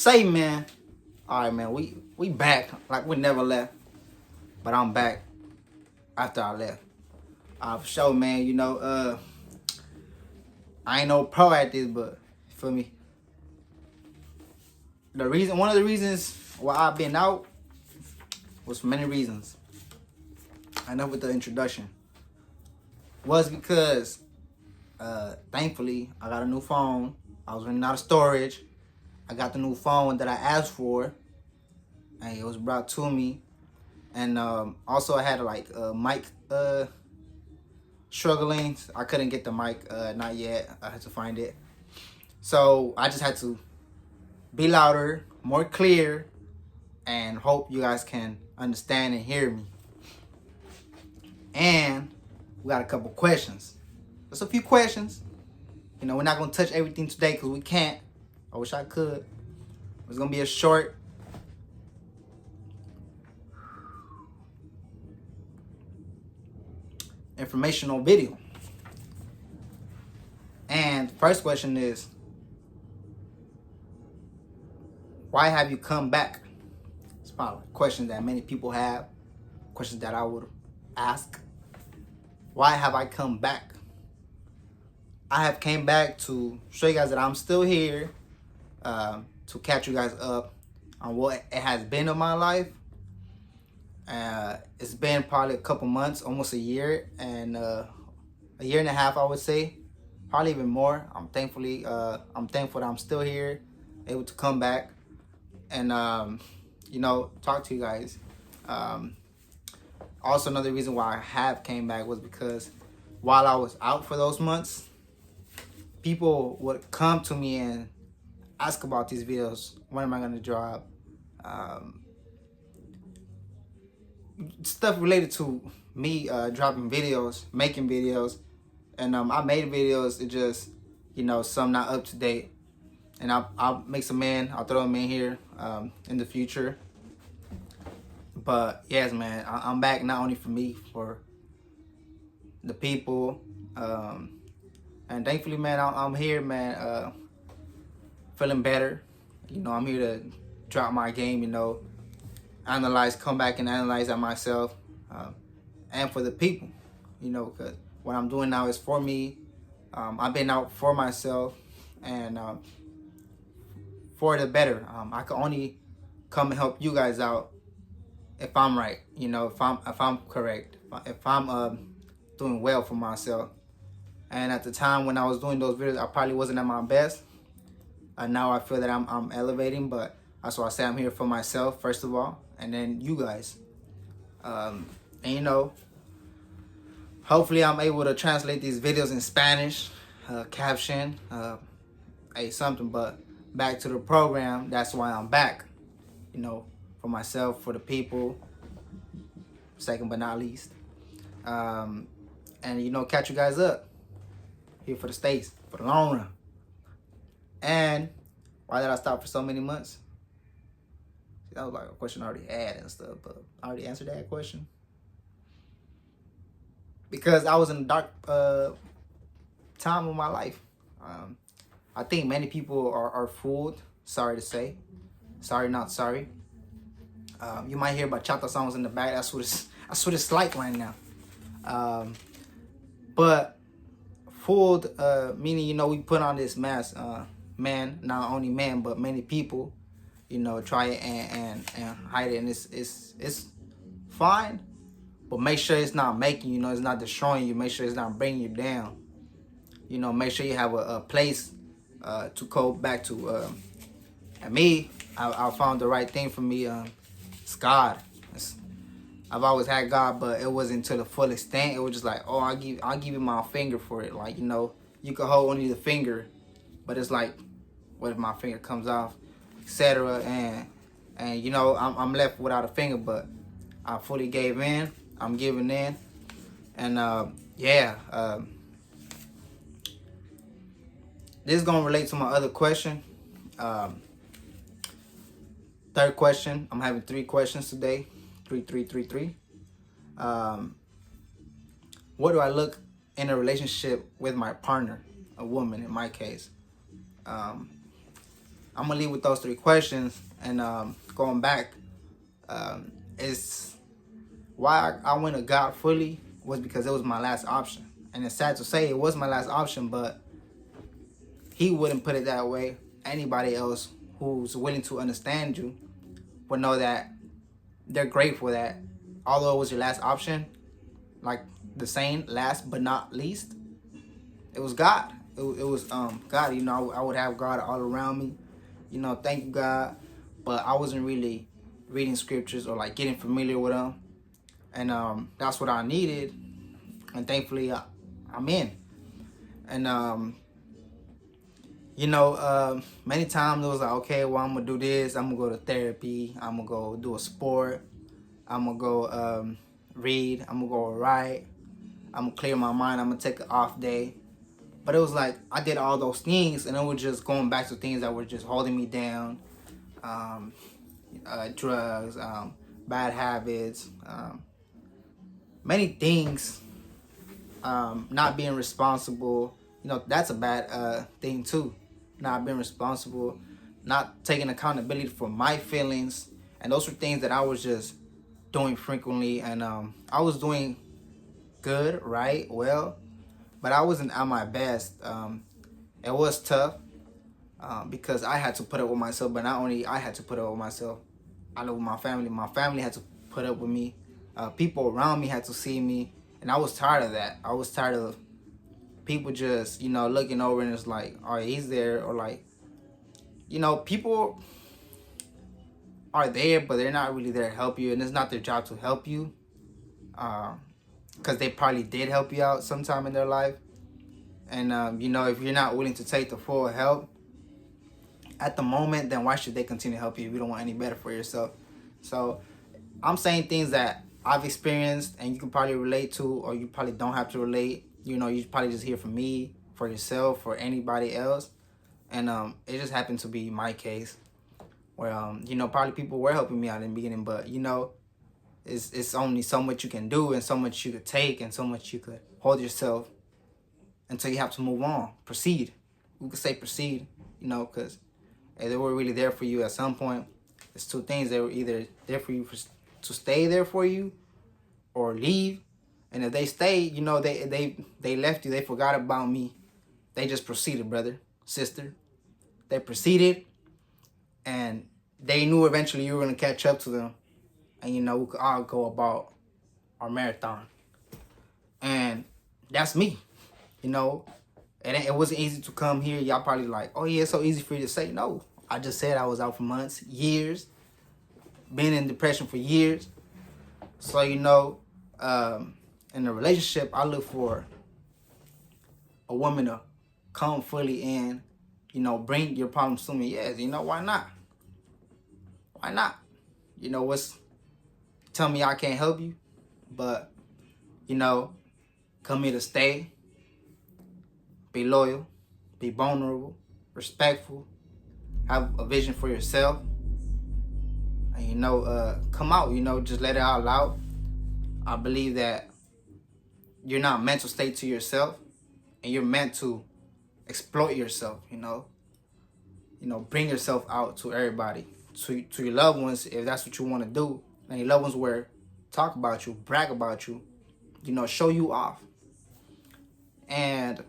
say, man. All right, man. We back like we never left, but I'm back after I left. For sure, man. I ain't no pro at this, but you feel me. One of the reasons why I've been out was for many reasons. Enough with the introduction. Was because, thankfully, I got a new phone. I was running out of storage. I got the new phone that I asked for, and it was brought to me. And also, I had a mic struggling. I couldn't get the mic, not yet. I had to find it. So I just had to be louder, more clear, and hope you guys can understand and hear me. And we got a couple questions. Just a few questions. We're not going to touch everything today because we can't. I wish I could. It's going to be a short informational video. And the first question is, why have you come back? It's probably a question that many people have. Questions that I would ask. Why have I come back? I have came back to show you guys that I'm still here, to catch you guys up on what it has been in my life. It's been probably a couple months, almost a year, and a year and a half, I would say, probably even more. I'm thankful that I'm still here, able to come back and talk to you guys. Also, another reason why I have came back was because while I was out for those months, people would come to me and ask about these videos. When am I going to drop? Stuff related to me dropping videos, making videos. And I made videos. It just, some not up to date. And I'll make some in. I'll throw them in here in the future. But yes, man, I'm back not only for me, for the people. And thankfully, man, I'm here, man, feeling better. I'm here to drop my game, come back and analyze that myself, and for the people, because what I'm doing now is for me. I've been out for myself and for the better. I can only come and help you guys out if I'm right, if I'm correct, if I'm doing well for myself. And at the time when I was doing those videos, I probably wasn't at my best. Now I feel that I'm elevating, but that's why I say I'm here for myself, first of all, and then you guys. And hopefully I'm able to translate these videos in Spanish, caption, something. But back to the program, that's why I'm back, for myself, for the people, second but not least. And, catch you guys up here for the States, for the long run. And why did I stop for so many months? That was like a question I already had and stuff, but I already answered that question. Because I was in a dark time of my life. I think many people are fooled, sorry to say. Sorry, not sorry. You might hear bachata songs in the back. That's what it's like right now. But fooled, meaning, we put on this mask. Man, not only man, but many people, try it and hide it. And it's fine, but make sure it's not making you, it's not destroying you. Make sure it's not bringing you down. Make sure you have a place to go back to. And me, I found the right thing for me. It's God. I've always had God, but it wasn't to the full extent. It was just like, I'll give you my finger for it. Like, you can hold only the finger, but it's like, what if my finger comes off, etc. And I'm left without a finger, but I fully gave in. I'm giving in, and this is gonna relate to my other question. Third question. I'm having 3 questions today. 3. What do I look in a relationship with my partner, a woman in my case? I'm I'm gonna leave with those 3 questions. And going back, is why I went to God fully was because it was my last option. And it's sad to say it was my last option, but He wouldn't put it that way. Anybody else who's willing to understand you would know that they're grateful that although it was your last option, like the saying, last but not least, it was God. It was God. You know, I would have God all around me. You know, thank you, God. But I wasn't really reading scriptures or like getting familiar with them. And that's what I needed. And thankfully, I'm in. And you know, many times it was like, okay, well, I'm gonna do this. I'm gonna go to therapy. I'm gonna go do a sport. I'm gonna go read. I'm gonna go write. I'm gonna clear my mind. I'm gonna take an off day. But it was like I did all those things, and it was just going back to things that were just holding me down. Drugs, bad habits, many things. Not being responsible. You know, that's a bad thing too. Not being responsible, not taking accountability for my feelings, and those were things that I was just doing frequently. And I was doing good, right, well, but I wasn't at my best. It was tough because I had to put up with myself, but not only I had to put up with myself, I lived with my family. My family had to put up with me. People around me had to see me, and I was tired of that. I was tired of people just, you know, looking over and it's like, all right, he's there, or like, you know, people are there, but they're not really there to help you, and it's not their job to help you, because they probably did help you out sometime in their life. And you know, if you're not willing to take the full help at the moment, then why should they continue to help you if you don't want any better for yourself? So I'm saying things that I've experienced and you can probably relate to, or you probably don't have to relate. You know, you probably just hear from me, for yourself, or anybody else. And it just happened to be my case where, you know, probably people were helping me out in the beginning, but, you know, it's only so much you can do and so much you could take and so much you could hold yourself until you have to move on, proceed. We could say proceed, you know, because they were really there for you at some point. It's 2 things. They were either there for you to stay there for you or leave. And if they stayed, you know, they left you. They forgot about me. They just proceeded, brother, sister. They proceeded, and they knew eventually you were going to catch up to them. And, you know, we could all go about our marathon. And that's me, you know. And it wasn't easy to come here. Y'all probably like, oh, yeah, it's so easy for you to say. No, I just said I was out for months, years, been in depression for years. So, you know, in a relationship, I look for a woman to come fully in, you know, bring your problems to me. Yes, you know, why not? Why not? You know, tell me I can't help you, but, you know, come here to stay, be loyal, be vulnerable, respectful, have a vision for yourself, and, you know, come out, you know, just let it all out. I believe that you're not meant to stay to yourself, and you're meant to exploit yourself, you know, bring yourself out to everybody, to your loved ones, if that's what you want to do. And your loved ones will talk about you, brag about you, you know, show you off. And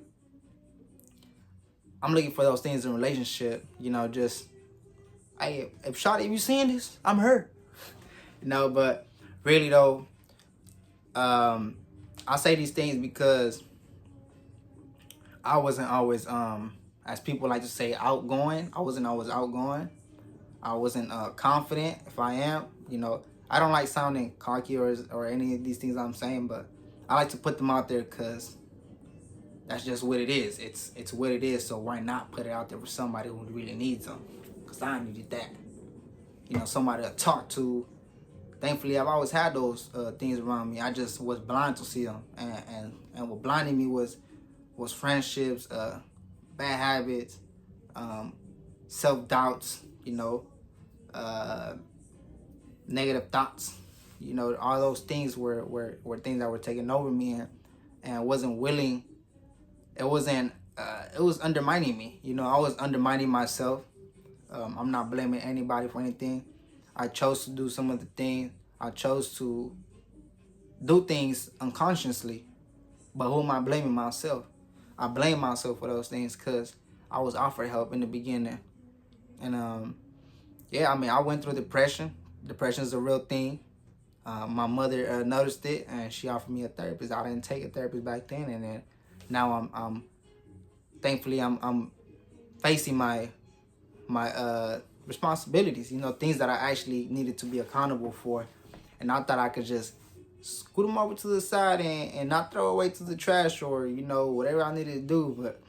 I'm looking for those things in a relationship, you know, just, hey, if Shawty, if you seeing this, I'm her. You know, but really though, I say these things because I wasn't always, as people like to say, outgoing. I wasn't always outgoing. I wasn't confident. If I am, you know, I don't like sounding cocky or any of these things I'm saying, but I like to put them out there because that's just what it is. It's what it is. So why not put it out there for somebody who really needs them? Because I needed that. You know, somebody to talk to. Thankfully, I've always had those things around me. I just was blind to see them, and what blinded me was friendships, bad habits, self-doubts, you know, negative thoughts, you know, all those things were things that were taking over me, and I wasn't willing. It was undermining me, you know. I was undermining myself, I'm not blaming anybody for anything. I chose to do some of the things. I chose to do things unconsciously. But who am I blaming? Myself. I blame myself for those things because I was offered help in the beginning. And yeah, I mean, I went through depression. Depression is a real thing. My mother noticed it, and she offered me a therapist. I didn't take a therapist back then, and then now I'm thankfully I'm facing my responsibilities. You know, things that I actually needed to be accountable for, and I thought I could just scoot them over to the side and not throw away to the trash or whatever I needed to do. But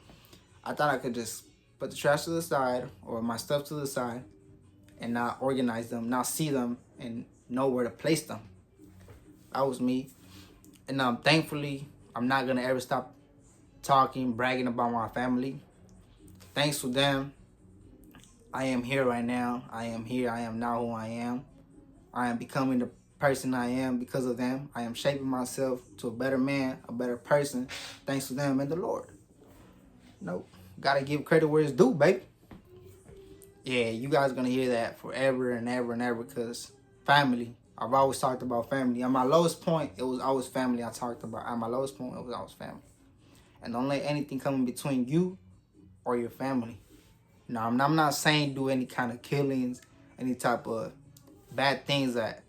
I thought I could just put the trash to the side or my stuff to the side and not organize them, not see them, and know where to place them. That was me. And thankfully, I'm not going to ever stop talking, bragging about my family. Thanks to them, I am here right now. I am here. I am now who I am. I am becoming the person I am because of them. I am shaping myself to a better man, a better person, thanks to them and the Lord. Nope. Gotta give credit where it's due, baby. Yeah, you guys are gonna hear that forever and ever and ever because family. I've always talked about family. At my lowest point, it was always family I talked about. At my lowest point, it was always family. And don't let anything come in between you or your family. No, I'm not saying do any kind of killings, any type of bad things that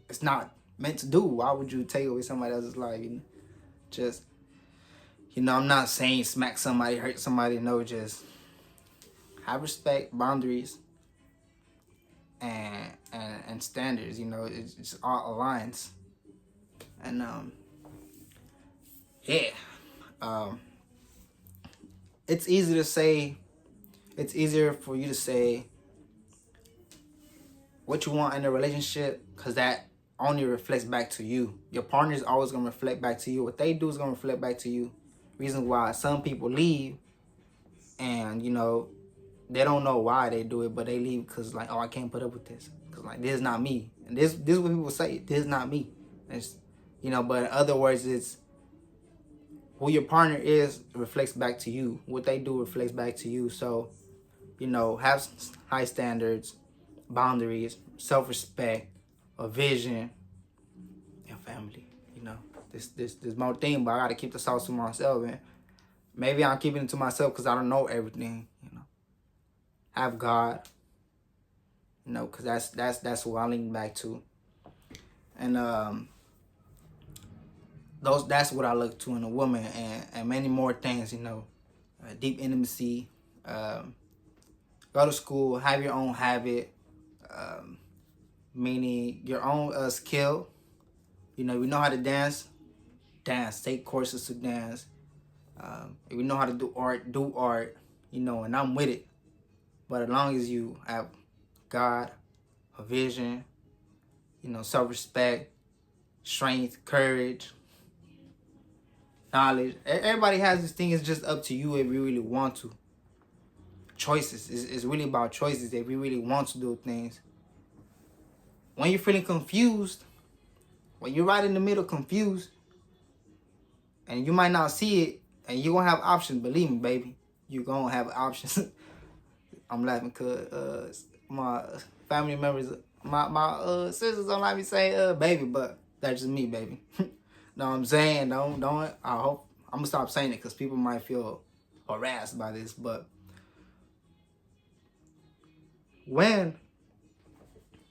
it's not meant to do. Why would you take away somebody else's life? Just, I'm not saying smack somebody, hurt somebody. No, just have respect, boundaries, and standards. It's just all aligns. And yeah, it's easy to say. It's easier for you to say what you want in a relationship because that only reflects back to you. Your partner is always going to reflect back to you. What they do is going to reflect back to you. Reason why some people leave and, they don't know why they do it, but they leave because, like, oh, I can't put up with this. Because, like, this is not me. And this is what people say. This is not me. It's, but in other words, it's who your partner is reflects back to you. What they do reflects back to you. So, have high standards, boundaries, self-respect, a vision, and family. This more thing, but I gotta keep the sauce to myself, and maybe I'm keeping it to myself because I don't know everything. Have God, because that's who I lean back to, and that's what I look to in a woman, and many more things. Deep intimacy. Go to school, have your own habit, meaning your own skill. If you know how to dance, take courses to dance. If you know how to do art, and I'm with it. But as long as you have God, a vision, self-respect, strength, courage, knowledge. Everybody has this thing. It's just up to you if you really want to. Choices. It's really about choices if you really want to do things. When you're feeling confused, when you're right in the middle confused, and you might not see it, and you're going to have options. Believe me, baby. You're going to have options. I'm laughing because my family members, my sisters don't like me say baby, but that's just me, baby. Know what I'm saying? Don't. I hope I'm going to stop saying it because people might feel harassed by this, but when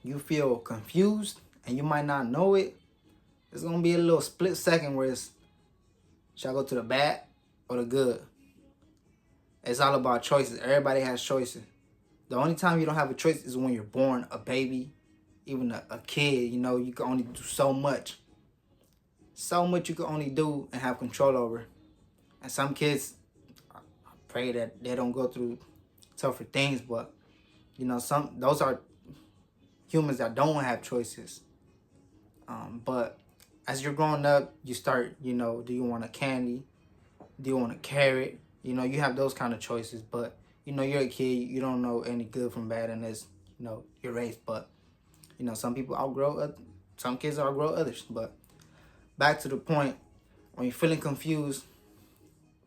you feel confused and you might not know it, it's going to be a little split second where it's, should I go to the bad or the good? It's all about choices. Everybody has choices. The only time you don't have a choice is when you're born, a baby, even a kid. You can only do so much. So much you can only do and have control over. And some kids, I pray that they don't go through tougher things, but those are humans that don't have choices. But as you're growing up, you start, do you want a candy? Do you want a carrot? You have those kind of choices. But, you're a kid. You don't know any good from bad unless, you're raised. But, some people some kids outgrow others. But back to the point, when you're feeling confused,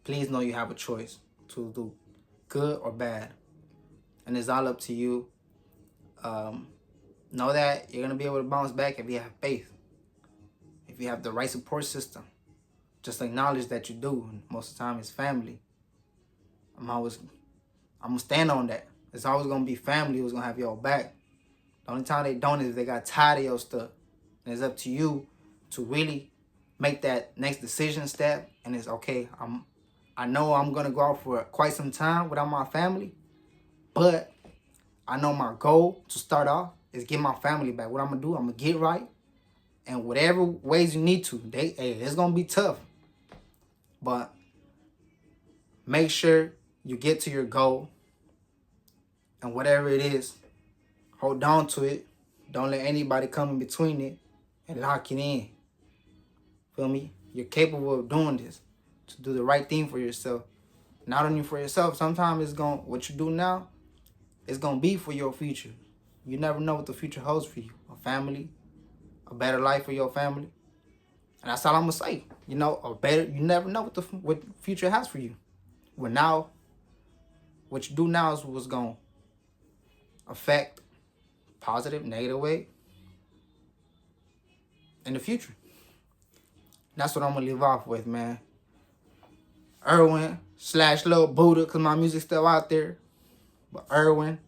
please know you have a choice to do good or bad. and it's all up to you. Know that you're gonna be able to bounce back if you have faith, if you have the right support system. Just acknowledge that you do. And most of the time, it's family. I'm gonna stand on that. It's always gonna be family who's gonna have your back. The only time they don't is if they got tired of your stuff. And it's up to you to really make that next decision step. And it's okay. I know I'm gonna go out for quite some time without my family, but I know my goal to start off is get my family back. What I'm gonna do, I'm gonna get right, and whatever ways you need to. It's gonna be tough, but make sure you get to your goal, and whatever it is, hold on to it. Don't let anybody come in between it and lock it in. Feel me? You're capable of doing this, to do the right thing for yourself. Not only for yourself, sometimes what you do now, it's gonna be for your future. You never know what the future holds for you. A family, a better life for your family. And that's all I'm gonna say. You never know what the future has for you. Well, now, what you do now is what's gonna affect positive, negative way in the future. That's what I'm gonna leave off with, man. Erwen / Lil Buddha, cause my music's still out there. But Erwen,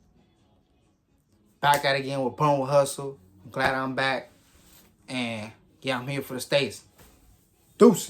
back at it again with Born with Hustle. I'm glad I'm back. And yeah, I'm here for the States. Deuces.